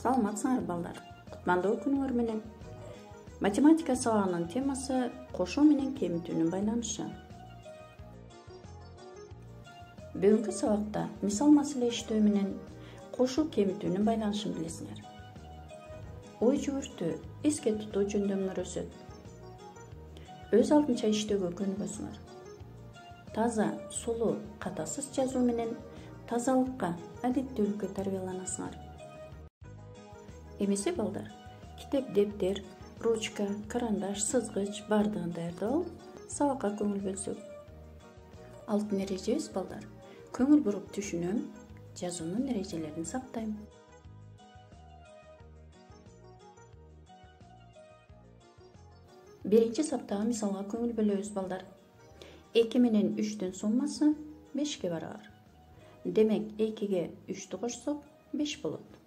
Саламатсыңар балдар. Кутмандуу күнүңөр менен. Математика сабагынын темасы кошуу менен кемитүүнүн байланышы. Бүгүнкү сабакта мисал маселе иштөө менен кошуу кемитүүнүн байланышын билесиңер. Ой жүгүртүү, эске тутуу жөндөмүңөр өсөт. Өз алдынча иштөөгө көнүгөсүңөр. Таза, сулуу, катасыз жазуу менен тазалыкка, адиптүүлүккө тарбияланасыңар. Эмесе балдар, китеп, дептер, ручка, карандаш, сызгыч бардыгын даярдап алып, сабакка көңүл бөлсөк. Алтын эрежебиз балдар. Көңүл буруп түшүнөм, жазуунун эрежелерин сактайм. Биринчи саптагы мисалга көңүл бөлөбүз балдар. 2 менен 3-түн суммасы 5-ке барабар. Демек 2-ге 3-тү кошсок 5 болот.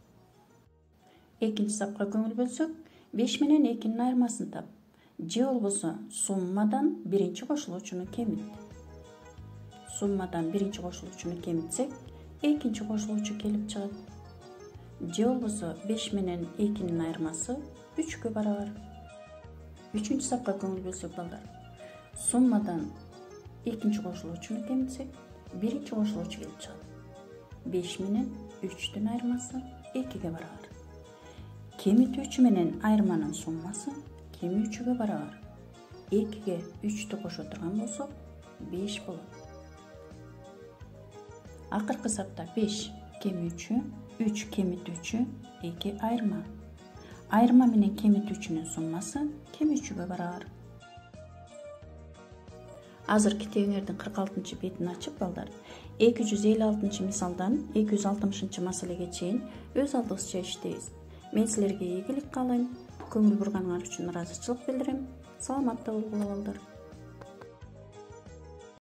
Экинчи сапка көңүл бөлсөк, 5 менен 2-нин айырмасын тап. Же болбосо суммадан биринчи кошулуучуну кемит. Суммадан биринчи кошулуучуну кемитсек, экинчи кошулуучу келип чыгат. Же болбосо 5 менен 2-нин айырмасы 3-кө барабар. Үчүнчү сапка көңүл бөлсөк балдар. Суммадан экинчи кошулуучуну кемитсек, биринчи кошулуучу келип чыгат. 5 менен 3-түн айырмасы 2-ге барабар. Кемитүүчү менен айырманын суммасы кемүүчүгө барабар. 2-ге 3-тү кошо турган болсок, 5 болот. Акыркы сапта 5 кемүүчү, 3 кемитүүчү, 2 айырма. Айырма менен кемитүүчүнүн суммасы кемүүчүгө барабар. Азыр китебиңердин 46-бетин ачып балдар, 256 мисалдан 260 маселеге чейин өз алдыбызча иштейбиз. Мен силерге ийгилик каалайм. Көңүл бурганыңар үчүн ыраазычылык билдирем. Саламатта болгула балдар.